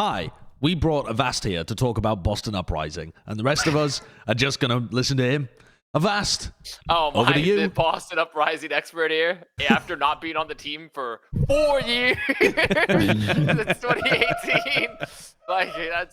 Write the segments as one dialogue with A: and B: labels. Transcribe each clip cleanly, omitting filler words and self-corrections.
A: Hi, we brought Avast here to talk about Boston Uprising, and the rest of us are just going to listen to him. Avast, over to you.
B: The Boston Uprising expert here, after not being on the team for 4 years since 2018. Like, I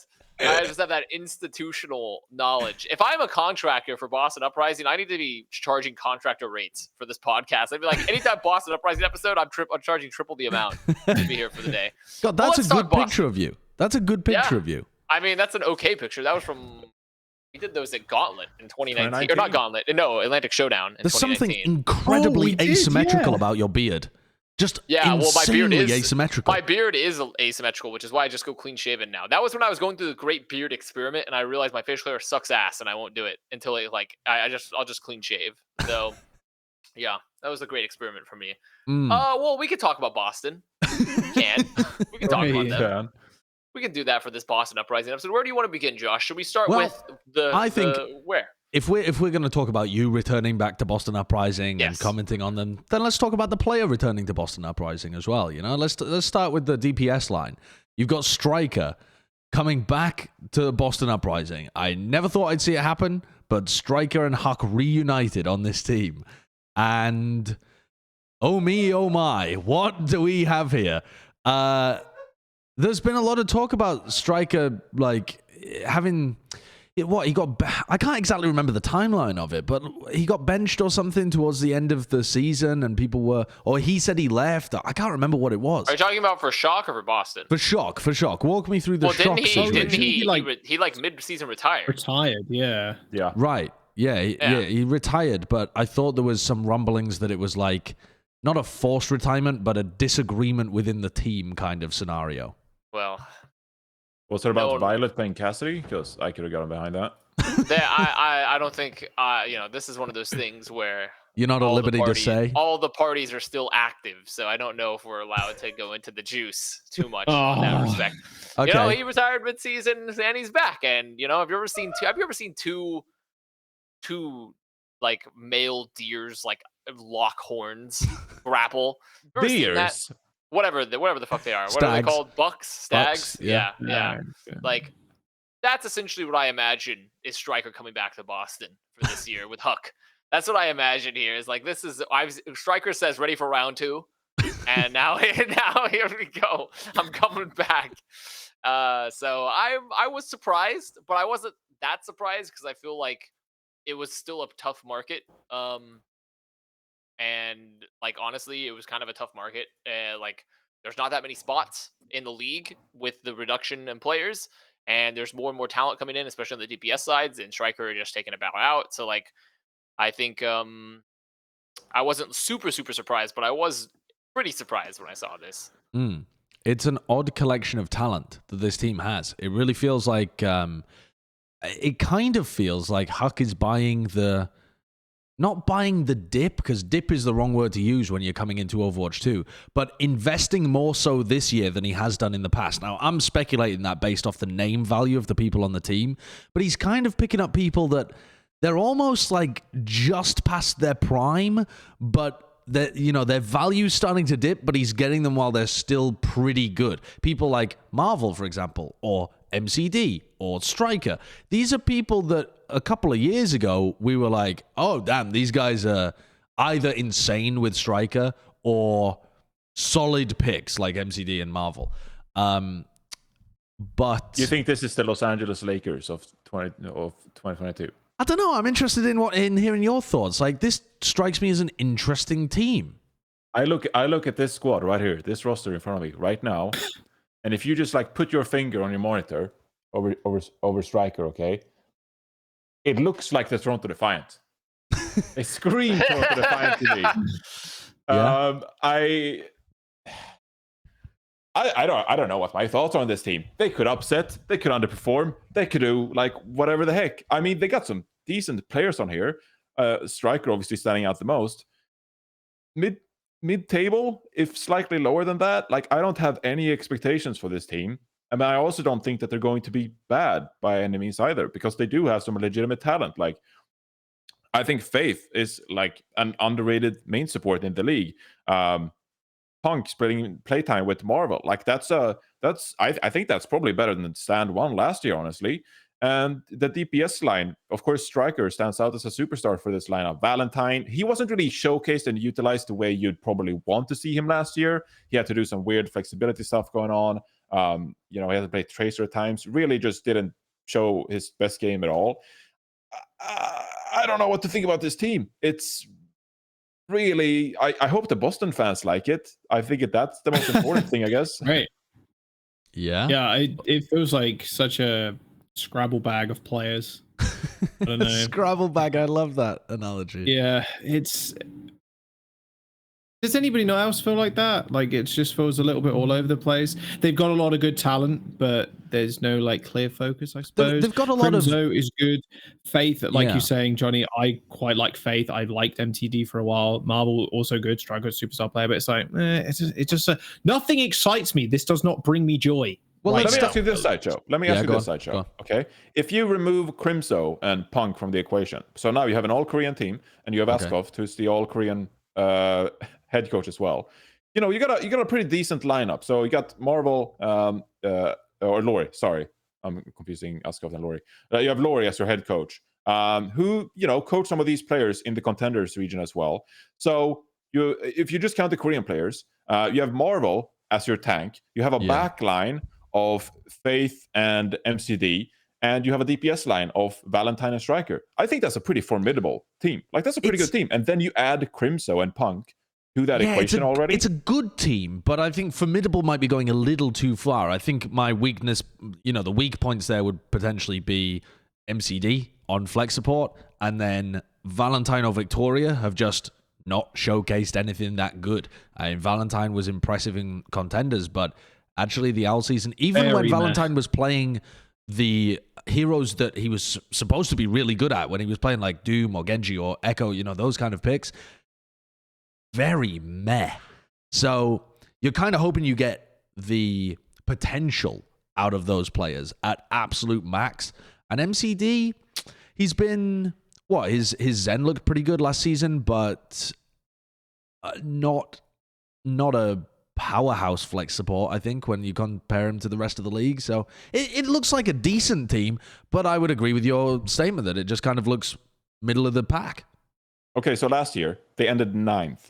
B: just have that institutional knowledge. If I'm a contractor for Boston Uprising, I need to be charging contractor rates for this podcast. I'd be like, anytime Boston Uprising episode, I'm charging triple the amount to be here for the day.
A: God, that's a good picture of you. That's a good picture of you.
B: I mean, that's an okay picture. That was from... We did those at Gauntlet in 2019. Or not Gauntlet. No, Atlantic Showdown in
A: There's
B: 2019.
A: something incredibly asymmetrical about your beard. Just insanely asymmetrical.
B: My beard is asymmetrical, which is why I just go clean shaven now. That was when I was going through the great beard experiment, and I realized my facial hair sucks ass, and I won't do it until I'll just clean shave. So, yeah, that was a great experiment for me. Well, we could talk about Boston. We can talk about them. We can do that for this Boston Uprising episode. Where do you want to begin, Josh? Should we start with where?
A: If we're going to talk about you returning back to Boston Uprising and commenting on them, then let's talk about the player returning to Boston Uprising as well. You know, let's start with the DPS line. You've got Stryker coming back to Boston Uprising. I never thought I'd see it happen, but Stryker and Huck reunited on this team, and oh me, oh my, what do we have here? There's been a lot of talk about Stryker, like, having... he got... I can't exactly remember the timeline of it, but he got benched or something towards the end of the season, and people were... Or he said he left. I can't remember what it was.
B: Are you talking about for Shock or for Boston?
A: For Shock. Walk me through the Shock situation.
B: Didn't he mid-season retired?
C: Yeah.
A: Right. Yeah, he retired, but I thought there was some rumblings that it was like, not a forced retirement, but a disagreement within the team kind of scenario.
B: Well,
D: was it about Violet playing Cassidy? Because I could have gotten behind that.
B: I don't think this is one of those things where
A: you're not at liberty to say.
B: All the parties are still active, so I don't know if we're allowed to go into the juice too much in that respect. Okay. You know, he retired mid-season and he's back. And have you ever seen two like male deers like lock horns grapple?
D: Deers.
B: Whatever the fuck they are. What are they called? Bucks? Stags? Yeah. Like, that's essentially what I imagine is Stryker coming back to Boston for this year with Huck. That's what I imagine here. Is like, Stryker says ready for round 2. And now here we go. I'm coming back. So I was surprised, but I wasn't that surprised because I feel like it was still a tough market. And like, honestly, it was kind of a tough market. Like, there's not that many spots in the league with the reduction in players, and there's more and more talent coming in, especially on the DPS sides, and Stryker just taking a bow out. So like, I think I wasn't super surprised, but I was pretty surprised when I saw this.
A: It's an odd collection of talent that this team has. It really feels like it kind of feels like Huck is not buying the dip, because dip is the wrong word to use when you're coming into Overwatch 2, but investing more so this year than he has done in the past. Now, I'm speculating that based off the name value of the people on the team, but he's kind of picking up people that they're almost like just past their prime, but their value's starting to dip, but he's getting them while they're still pretty good. People like Marvel, for example, or MCD, or Stryker. These are people that a couple of years ago, we were like, oh, damn, these guys are either insane with Stryker or solid picks like MCD and Marvel. But
D: you think this is the Los Angeles Lakers of 2022?
A: I don't know. I'm interested in hearing your thoughts. Like, this strikes me as an interesting team.
D: I look at this squad right here, this roster in front of me right now, and if you just like put your finger on your monitor over Stryker, okay, it looks like the Toronto Defiant. They scream Toronto Defiant to me. I don't know what my thoughts are on this team. They could upset, they could underperform, they could do like whatever the heck. I mean, they got some decent players on here. Stryker obviously standing out the most. Mid-table, if slightly lower than that. Like, I don't have any expectations for this team. I mean, I also don't think that they're going to be bad by any means either, because they do have some legitimate talent. Like, I think Faith is like an underrated main support in the league. Punk splitting playtime with Marvel, like that's a I think that's probably better than stand 1 last year, honestly. And the DPS line, of course, Stryker stands out as a superstar for this lineup. Valentine, he wasn't really showcased and utilized the way you'd probably want to see him last year. He had to do some weird flexibility stuff going on. He had to play Tracer at times. Really just didn't show his best game at all. I don't know what to think about this team. It's really, I hope the Boston fans like it. I think that's the most important thing, I guess.
C: Right.
A: Yeah.
C: Yeah, it feels like such a Scrabble bag of players. I don't know.
A: Scrabble bag, I love that analogy.
C: Yeah, it's... Does anybody else feel like that? Like, it just feels a little bit all over the place. They've got a lot of good talent, but there's no like clear focus, I suppose.
A: They've got a lot
C: Crimzo is good. Faith, like you're saying, Johnny, I quite like Faith. I liked MTD for a while. Marvel, also good. Stryker, superstar player, but it's like, it's just nothing excites me. This does not bring me joy.
D: Well, let me ask you this, Sideshow. Okay. If you remove Crimzo and Punk from the equation, so now you have an all-Korean team, and you have Askov, who's the all-Korean head coach as well. You got a pretty decent lineup. So you got Marvel or Lori. Sorry, I'm confusing Askov and Lori. You have Lori as your head coach, who coach some of these players in the contenders region as well. So if you just count the Korean players, you have Marvel as your tank. You have a back line of Faith and MCD, and you have a DPS line of Valentine and Stryker. I think that's a pretty formidable team. Like, that's a pretty good team. And then you add Crimzo and Punk to that equation already.
A: It's a good team, but I think formidable might be going a little too far. I think my weakness, the weak points there would potentially be MCD on flex support, and then Valentine or Victoria have just not showcased anything that good. Valentine was impressive in contenders, but actually the Owl season, even when Valentine was playing the heroes that he was supposed to be really good at, when he was playing like Doom or Genji or Echo, those kind of picks, very meh. So you're kind of hoping you get the potential out of those players at absolute max. And MCD, he's been, his Zen looked pretty good last season, but not a powerhouse flex support, I think, when you compare him to the rest of the league. So it looks like a decent team, but I would agree with your statement that it just kind of looks middle of the pack.
D: Okay, so last year, they ended 9th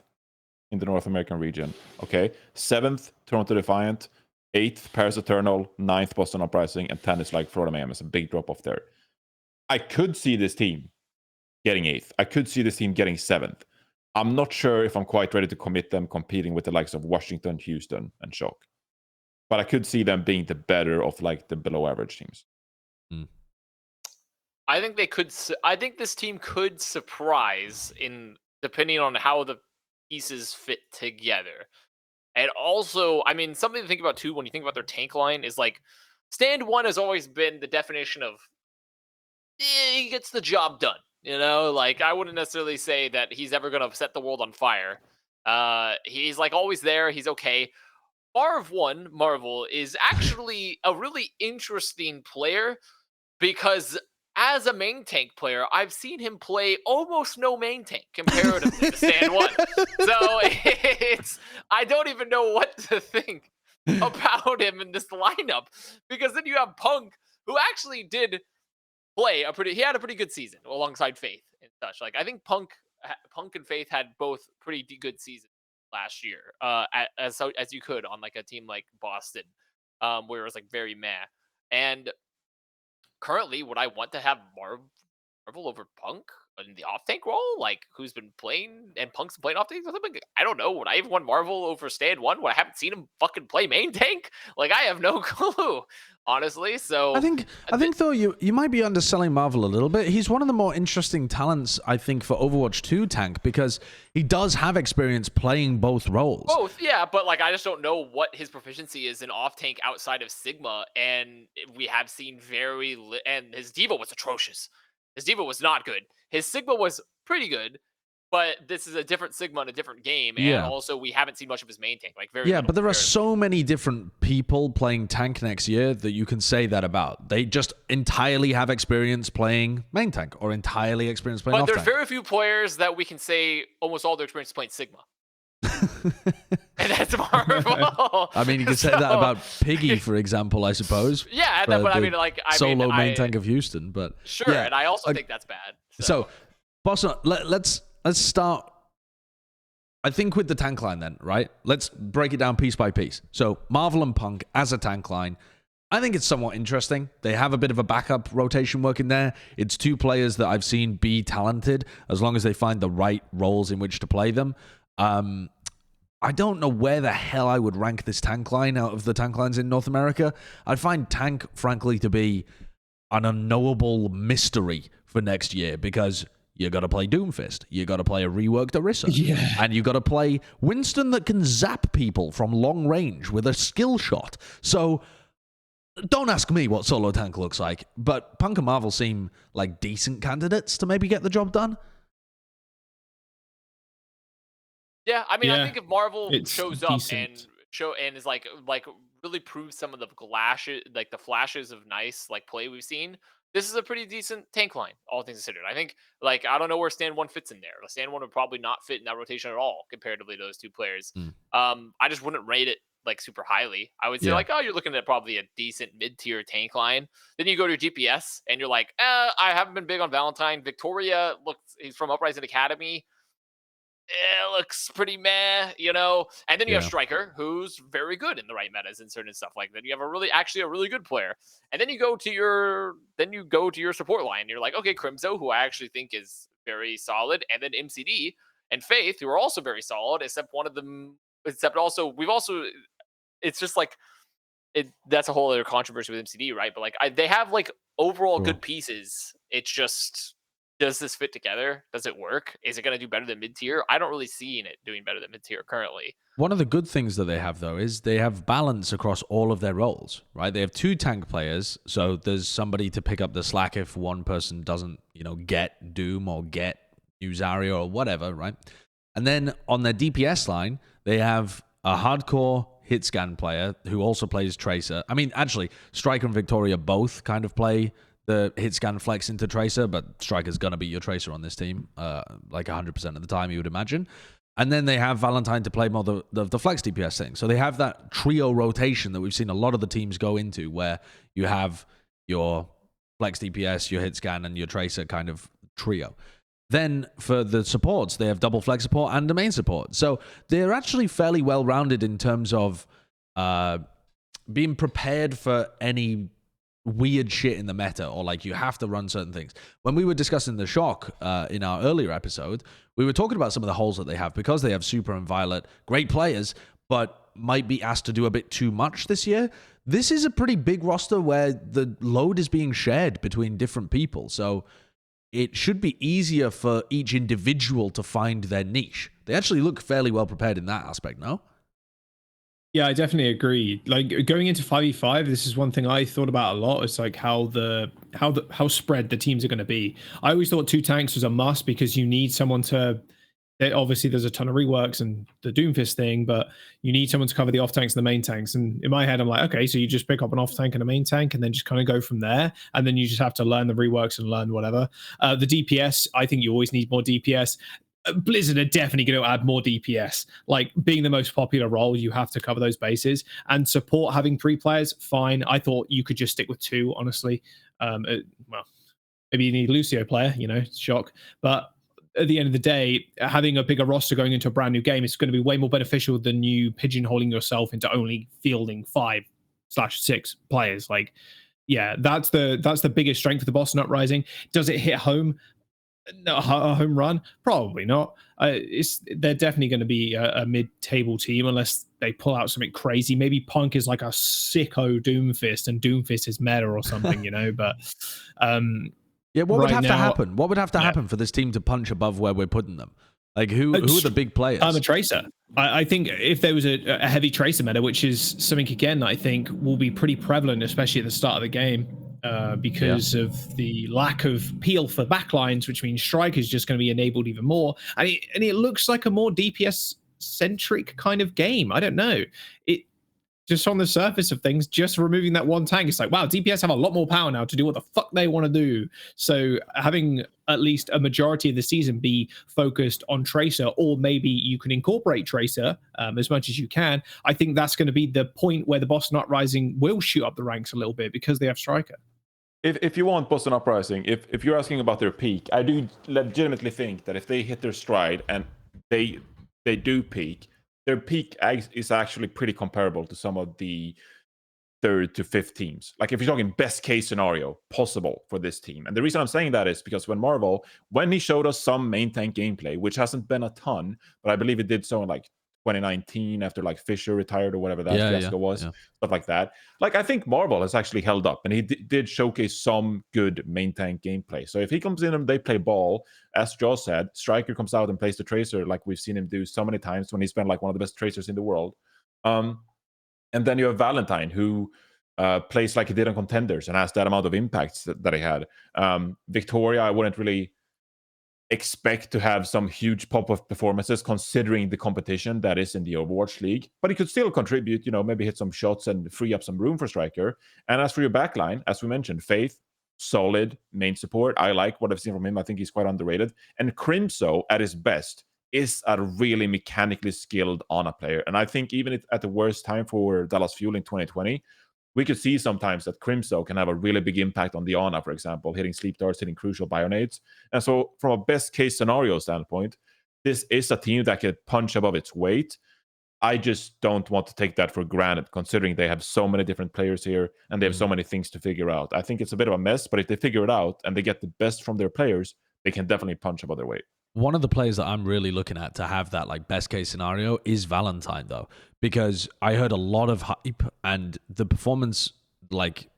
D: in the North American region. Okay, 7th, Toronto Defiant, 8th, Paris Eternal, 9th, Boston Uprising, and 10th is like Florida Mayhem. It's a big drop off there. I could see this team getting 8th. I could see this team getting 7th. I'm not sure if I'm quite ready to commit them competing with the likes of Washington, Houston, and Shock. But I could see them being the better of like the below average teams.
B: I think they could. I think this team could surprise depending on how the pieces fit together. And also, something to think about too when you think about their tank line is like stand 1 has always been the definition of he gets the job done. Like I wouldn't necessarily say that he's ever going to set the world on fire. He's like always there. He's okay. Marvel is actually a really interesting player because as a main tank player, I've seen him play almost no main tank comparatively to stand 1. So I don't even know what to think about him in this lineup because then you have Punk, who actually did play he had a pretty good season alongside Faith and such. Like I think Punk and Faith had both pretty good seasons last year, as you could on like a team like Boston, where it was like very meh. And currently, would I want to have Marvel over Punk in the off tank role? Like who's been playing and Punk's been playing off tank or something? I don't know. Would I even want Marvel over stand 1 when I haven't seen him fucking play main tank? Like I have no clue. Honestly, so
A: I think though you might be underselling Marvel a little bit. He's one of the more interesting talents, I think, for Overwatch 2 tank because he does have experience playing both roles.
B: Both, yeah, but like I just don't know what his proficiency is in off tank outside of Sigma, and we have seen and his D.Va was atrocious. His D.Va was not good. His Sigma was pretty good. But this is a different Sigma in a different game, and also we haven't seen much of his main tank. Like
A: but there are so many different people playing tank next year that you can say that about. They just entirely have experience playing main tank, or entirely experience playing off tank.
B: But there's very few players that we can say almost all their experience playing Sigma. And that's Marvel.
A: I mean, you could say that about Piggy, for example, I suppose.
B: Yeah, but I mean, like,
A: solo main tank of Houston, but
B: sure, and I also think that's bad.
A: So Boston, let's start. I think with the tank line then, right? Let's break it down piece by piece. So Marvel and Punk as a tank line, I think it's somewhat interesting. They have a bit of a backup rotation working there. It's two players that I've seen be talented as long as they find the right roles in which to play them. I don't know where the hell I would rank this tank line out of the tank lines in North America. I find tank, frankly, to be an unknowable mystery for next year because you got to play Doomfist. You got to play a reworked Orisa.
C: Yeah.
A: And you got to play Winston that can zap people from long range with a skill shot. So don't ask me what solo tank looks like, but Punk and Marvel seem like decent candidates to maybe get the job done.
B: Yeah, I mean, I think if Marvel shows up
C: decent.
B: and is like really proves some of the flashes of nice like play we've seen, this is a pretty decent tank line, all things considered. I think, like, I don't know where Stand 1 fits in there. Stand 1 would probably not fit in that rotation at all, comparatively to those two players. I just wouldn't rate it, like, super highly. I would say, like, oh, you're looking at probably a decent mid-tier tank line. Then you go to GPS, and you're like, I haven't been big on Valentine. Victoria, he's from Uprising Academy. Looks pretty meh, you know. And then you have Stryker, who's very good in the right metas and certain stuff like that. You have a really good player. And then you go to your support line. And you're like, okay, Crimzo, who I actually think is very solid, and then MCD and Faith, who are also very solid, except it's just like that's a whole other controversy with MCD, right? But like they have like overall good pieces. It's just, does this fit together? Does it work? Is it going to do better than mid-tier? I don't really see it doing better than mid-tier currently.
A: One of the good things that they have, though, is they have balance across all of their roles, right? They have two tank players, so there's somebody to pick up the slack if one person doesn't, get Doom or get new Zarya or whatever, right? And then on their DPS line, they have a hardcore hit scan player who also plays Tracer. I mean, actually, Stryker and Victoria both kind of play the hit scan flex into Tracer, but Stryker's going to be your Tracer on this team, like 100% of the time, you would imagine. And then they have Valentine to play more the flex DPS thing. So they have that trio rotation that we've seen a lot of the teams go into, where you have your flex DPS, your hit scan, and your Tracer kind of trio. Then for the supports, they have double flex support and a main support. So they're actually fairly well-rounded in terms of being prepared for any weird shit in the meta, or like you have to run certain things. When we were discussing the Shock in our earlier episode, we were talking about some of the holes that they have because they have Super and Violet, great players, but might be asked to do a bit too much this year. This is a pretty big roster where the load is being shared between different people, so it should be easier for each individual to find their niche. They actually look fairly well prepared in that aspect, no?
C: Yeah, I definitely agree. Like going into 5v5, this is one thing I thought about a lot. It's like how spread the teams are going to be. I always thought two tanks was a must because you need someone to. Obviously, there's a ton of reworks and the Doomfist thing, but you need someone to cover the off tanks and the main tanks. And in my head, I'm like, okay, so you just pick up an off tank and a main tank, and then just kind of go from there. And then you just have to learn the reworks and learn whatever. The DPS, I think you always need more DPS. Blizzard are definitely going to add more DPS. Like being the most popular role, you have to cover those bases. And support having 3 players, fine. I thought you could just stick with 2, honestly. Well, maybe you need a Lucio player, shock. But at the end of the day, having a bigger roster going into a brand new game is going to be way more beneficial than you pigeonholing yourself into only fielding 5/6 players. Like, yeah, that's the biggest strength of the Boston Uprising. Does it hit home? No, a home run? Probably not. They're definitely going to be a mid-table team unless they pull out something crazy. Maybe Punk is like a sicko Doomfist and Doomfist is meta or something, But
A: yeah, what would have to happen? What would have to happen for this team to punch above where we're putting them? Like who are the big players?
C: I'm a Tracer. I think if there was a heavy Tracer meta, which is something again I think will be pretty prevalent, especially at the start of the game. Because of the lack of peel for backlines, which means Stryker is just going to be enabled even more. And it looks like a more DPS-centric kind of game. I don't know. just on the surface of things, just removing that one tank, it's like, wow, DPS have a lot more power now to do what the fuck they want to do. So having at least a majority of the season be focused on Tracer, or maybe you can incorporate Tracer as much as you can, I think that's going to be the point where the Boston Uprising will shoot up the ranks a little bit because they have Stryker.
D: If you want Boston Uprising, if you're asking about their peak, I do legitimately think that if they hit their stride and they do peak, their peak is actually pretty comparable to some of the 3rd to 5th teams. Like if you're talking best case scenario possible for this team. And the reason I'm saying that is because when he showed us some main tank gameplay, which hasn't been a ton, but I believe it did so in like 2019 after like Fisher retired or whatever that fiasco was, stuff like that. Like I think Marvel has actually held up, and he did showcase some good main tank gameplay. So if he comes in and they play ball, as Joe said, Stryker comes out and plays the Tracer like we've seen him do so many times when he's been like one of the best Tracers in the world. And then you have Valentine, who plays like he did on Contenders and has that amount of impacts that he had. Victoria, I wouldn't really expect to have some huge pop-up performances considering the competition that is in the Overwatch League, but he could still contribute, maybe hit some shots and free up some room for Stryker. And as for your backline, as we mentioned, Faith, solid main support. I like what I've seen from him. I think he's quite underrated. And Crimso, at his best, is a really mechanically skilled Ana player. And I think even at the worst time for Dallas Fuel in 2020, we could see sometimes that Crimso can have a really big impact on the Ana, for example, hitting sleep darts, hitting crucial bionades. And so from a best case scenario standpoint, this is a team that could punch above its weight. I just don't want to take that for granted, considering they have so many different players here and they have so many things to figure out. I think it's a bit of a mess, but if they figure it out and they get the best from their players, they can definitely punch above their weight.
A: One of the players that I'm really looking at to have that like best case scenario is Valentine, though, because I heard a lot of hype and the performance, like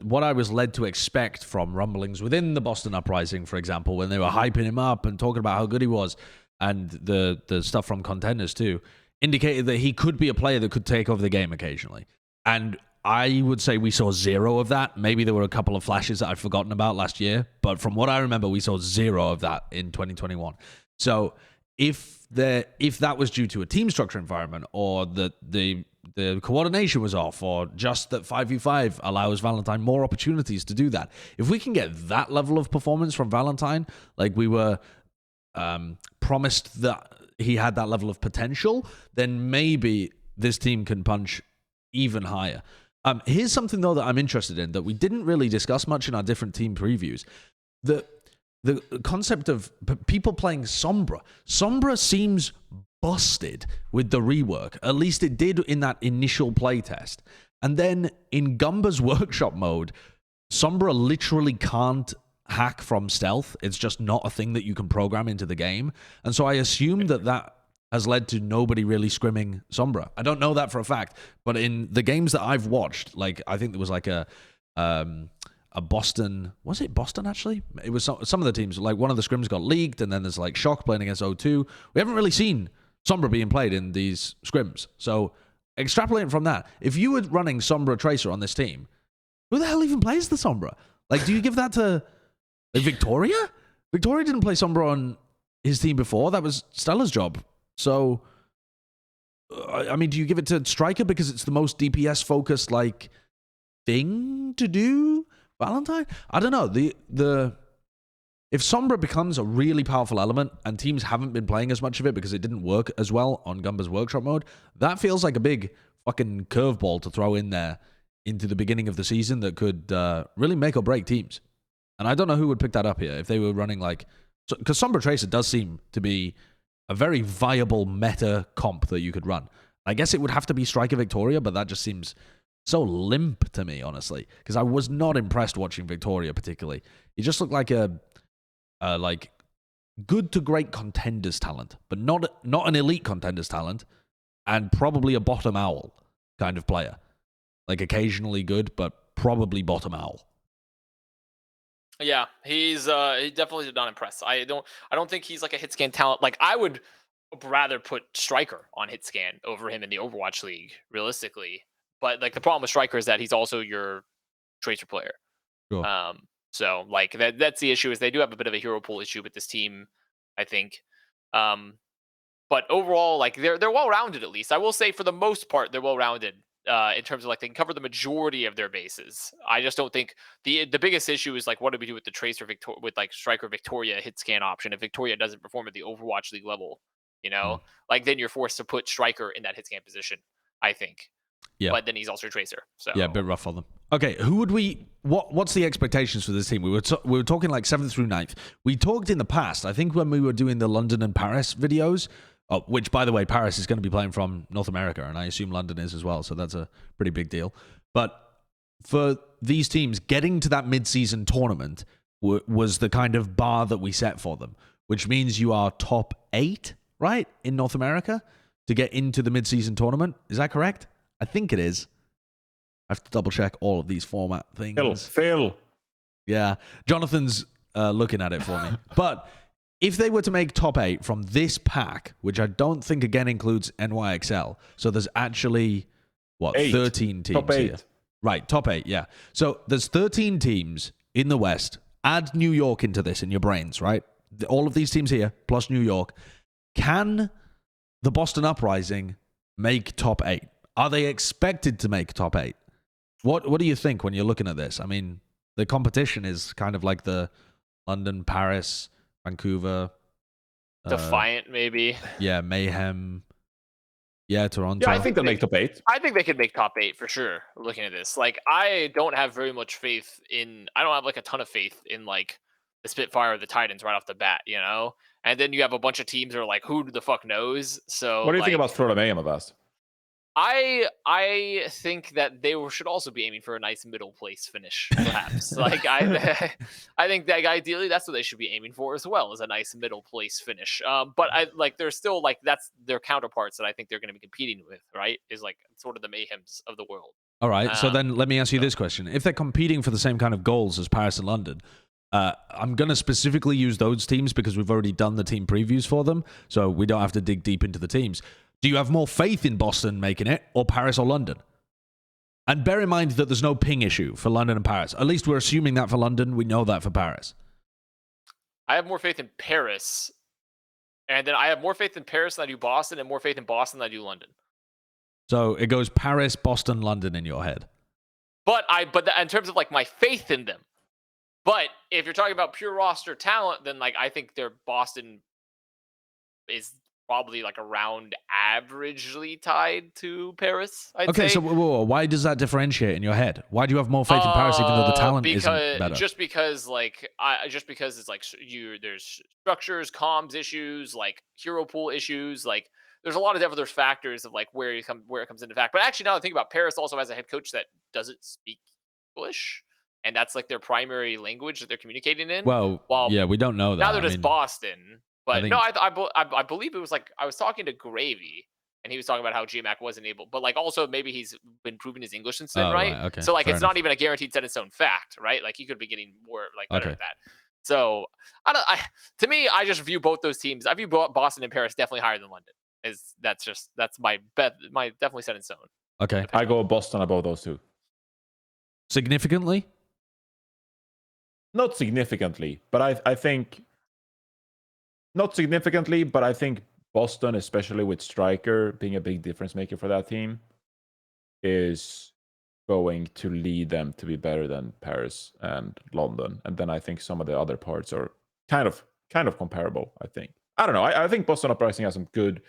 A: what I was led to expect from rumblings within the Boston Uprising, for example, when they were hyping him up and talking about how good he was, and the stuff from Contenders too, indicated that he could be a player that could take over the game occasionally. And I would say we saw zero of that. Maybe there were a couple of flashes that I'd forgotten about last year, but from what I remember, we saw zero of that in 2021. So if that was due to a team structure environment, or that the coordination was off, or just that 5v5 allows Valentine more opportunities to do that, if we can get that level of performance from Valentine, like we were promised that he had that level of potential, then maybe this team can punch even higher. Here's something, though, that I'm interested in that we didn't really discuss much in our different team previews. The concept of people playing Sombra. Sombra seems busted with the rework. At least it did in that initial playtest. And then in Gumba's workshop mode, Sombra literally can't hack from stealth. It's just not a thing that you can program into the game. And so I assume that has led to nobody really scrimming Sombra. I don't know that for a fact, but in the games that I've watched, like I think there was like a Boston, was it Boston actually? It was some of the teams, like one of the scrims got leaked, and then there's like Shock playing against OW2. We haven't really seen Sombra being played in these scrims. So extrapolating from that, if you were running Sombra Tracer on this team, who the hell even plays the Sombra? Like, do you give that to Victoria? Victoria didn't play Sombra on his team before. That was Stella's job. So, I mean, do you give it to Stryker because it's the most DPS-focused, like, thing to do? Valentine? I don't know. If Sombra becomes a really powerful element and teams haven't been playing as much of it because it didn't work as well on Gumba's workshop mode, that feels like a big fucking curveball to throw in there into the beginning of the season that could really make or break teams. And I don't know who would pick that up here if they were running like... Because Sombra Tracer does seem to be a very viable meta comp that you could run. I guess it would have to be Stryker Victoria, but that just seems so limp to me, honestly, because I was not impressed watching Victoria particularly. He just looked like a like good to great contenders talent, but not an elite contenders talent, and probably a bottom owl kind of player. Like occasionally good, but probably bottom owl.
B: Yeah, he definitely did not impress. I don't think he's like a hit scan talent. Like I would rather put Stryker on hit scan over him in the Overwatch League, realistically. But like the problem with Stryker is that he's also your Tracer player.
A: Sure.
B: So like that's the issue, is they do have a bit of a hero pool issue with this team, I think. But overall, like they're well rounded, at least. I will say for the most part they're well rounded. in terms of like they can cover the majority of their bases. I just don't think the biggest issue is like what do we do with the Tracer with like Stryker Victoria hit scan option if Victoria doesn't perform at the Overwatch League level, like then you're forced to put Stryker in that hit scan position, I think.
A: Yeah.
B: But then he's also a Tracer. So
A: yeah, a bit rough on them. Okay, who would we? What's the expectations for this team? We were talking like 7th through 9th. We talked in the past. I think when we were doing the London and Paris videos, which by the way, Paris is going to be playing from North America, and I assume London is as well. So that's a pretty big deal. But for these teams, getting to that mid-season tournament was the kind of bar that we set for them, which means you are top 8, right, in North America to get into the mid-season tournament. Is that correct? I think it is. I have to double check all of these format things.
D: Phil.
A: Yeah. Jonathan's looking at it for me. But if they were to make top 8 from this pack, which I don't think again includes NYXL, so there's actually, 13 teams
D: top 8.
A: here. Right, top 8, yeah. So there's 13 teams in the West. Add New York into this in your brains, right? All of these teams here, plus New York. Can the Boston Uprising make top 8? Are they expected to make top 8? What do you think when you're looking at this? I mean, the competition is kind of like the London, Paris, Vancouver.
B: Defiant, maybe.
A: Yeah, Mayhem. Yeah, Toronto.
D: Yeah, I think they'll make top 8.
B: I think they could make top 8 for sure, looking at this. Like, I don't have very much faith in... I don't have, like, a ton of faith in, like, the Spitfire or the Titans right off the bat, And then you have a bunch of teams that are like, who the fuck knows? So,
D: what do you think about Florida Mayhem, Avast?
B: I think that they should also be aiming for a nice middle place finish, perhaps. Like I think that ideally that's what they should be aiming for as well, is a nice middle place finish. But they're still like that's their counterparts that I think they're going to be competing with, right? Is like sort of the Mayhems of the world.
A: All right. So then let me ask you this question: if they're competing for the same kind of goals as Paris and London, I'm going to specifically use those teams because we've already done the team previews for them, so we don't have to dig deep into the teams. Do you have more faith in Boston making it, or Paris or London? And bear in mind that there's no ping issue for London and Paris. At least we're assuming that for London. We know that for Paris.
B: I have more faith in Paris. And then I have more faith in Paris than I do Boston, and more faith in Boston than I do London.
A: So it goes Paris, Boston, London in your head.
B: But in terms of like my faith in them. But if you're talking about pure roster talent, then like I think their Boston is probably like around averagely tied to Paris. I'd say.
A: So why does that differentiate in your head? Why do you have more faith in Paris even though the talent isn't better?
B: Just because it's like there's structures, comms issues, like hero pool issues, like there's a lot of other factors of like where it comes into fact. But actually, now that I think about, Paris also has a head coach that doesn't speak English, and that's like their primary language that they're communicating in.
A: Well, yeah, we don't know that.
B: Now they're just Boston. But I believe it was like I was talking to Gravy, and he was talking about how GMAC wasn't able, but like also maybe he's been proving his English since then, right?
A: Okay.
B: So like
A: Fair
B: it's
A: enough.
B: not even a guaranteed set in stone fact, right? Like he could be getting more like better at that. So to me, I just view both those teams. I view Boston and Paris definitely higher than London. That's my bet, my definitely set in stone.
A: Okay,
D: I go Boston above those two.
A: Significantly?
D: Not significantly, but I think. Not significantly, but I think Boston, especially with Stryker being a big difference maker for that team, is going to lead them to be better than Paris and London. And then I think some of the other parts are kind of comparable, I think. I don't know. I think Boston Uprising has some good...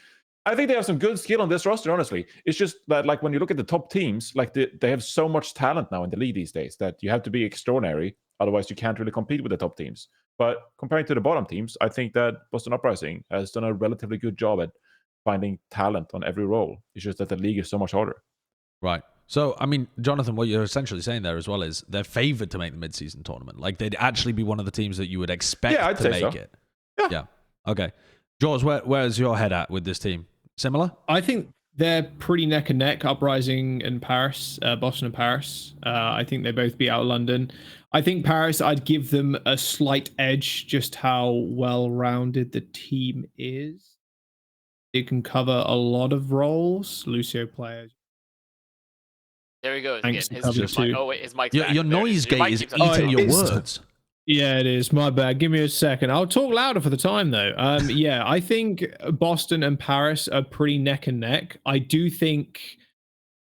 D: I think they have some good skill on this roster, honestly. It's just that like when you look at the top teams, like they have so much talent now in the league these days that you have to be extraordinary. Otherwise, you can't really compete with the top teams. But comparing to the bottom teams, I think that Boston Uprising has done a relatively good job at finding talent on every role. It's just that the league is so much harder.
A: Right. So, I mean, Jonathan, what you're essentially saying there as well is they're favored to make the mid-season tournament. Like, they'd actually be one of the teams that you would expect to make it. Yeah. Okay. George, where's your head at with this team? Similar?
C: I think they're pretty neck and neck, Uprising and Paris, Boston and Paris. I think they both beat out London. I think Paris, I'd give them a slight edge, just how well-rounded the team is. It can cover a lot of roles. Lucio players.
B: There he goes.
C: Thanks
B: again. His mic's
A: your
B: back.
A: Your noise gate is eating your words.
C: Yeah, it is. My bad. Give me a second. I'll talk louder for the time, though. Yeah, I think Boston and Paris are pretty neck and neck. I do think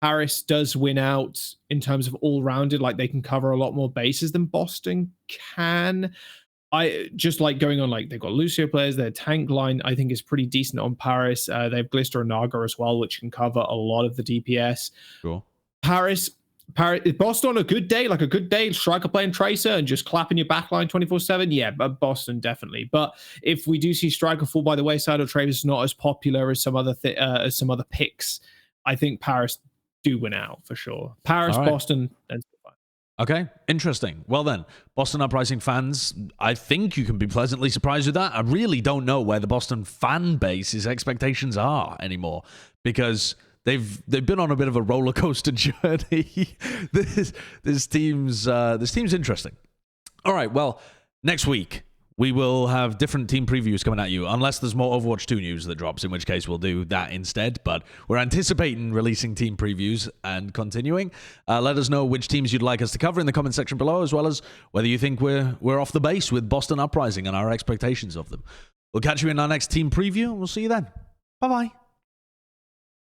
C: Paris does win out in terms of all-rounded, like they can cover a lot more bases than Boston can. I just like going on, like they've got Lucio players, their tank line I think is pretty decent on Paris. They have Glister and Naga as well, which can cover a lot of the DPS.
A: Sure.
C: Paris, Boston on a good day, Stryker playing Tracer and just clapping your backline 24/7. Yeah, but Boston definitely. But if we do see Stryker fall by the wayside or Tracer's not as popular as some other picks, I think Paris do win out for sure. Paris, right. Boston, and
A: okay, interesting. Well then, Boston Uprising fans, I think you can be pleasantly surprised with that. I really don't know where the Boston fan base's expectations are anymore, because they've been on a bit of a roller coaster journey. this team's interesting. All right, well, next week we will have different team previews coming at you, unless there's more Overwatch 2 news that drops, in which case we'll do that instead. But we're anticipating releasing team previews and continuing. Let us know which teams you'd like us to cover in the comment section below, as well as whether you think we're off the base with Boston Uprising and our expectations of them. We'll catch you in our next team preview, and we'll see you then. Bye-bye.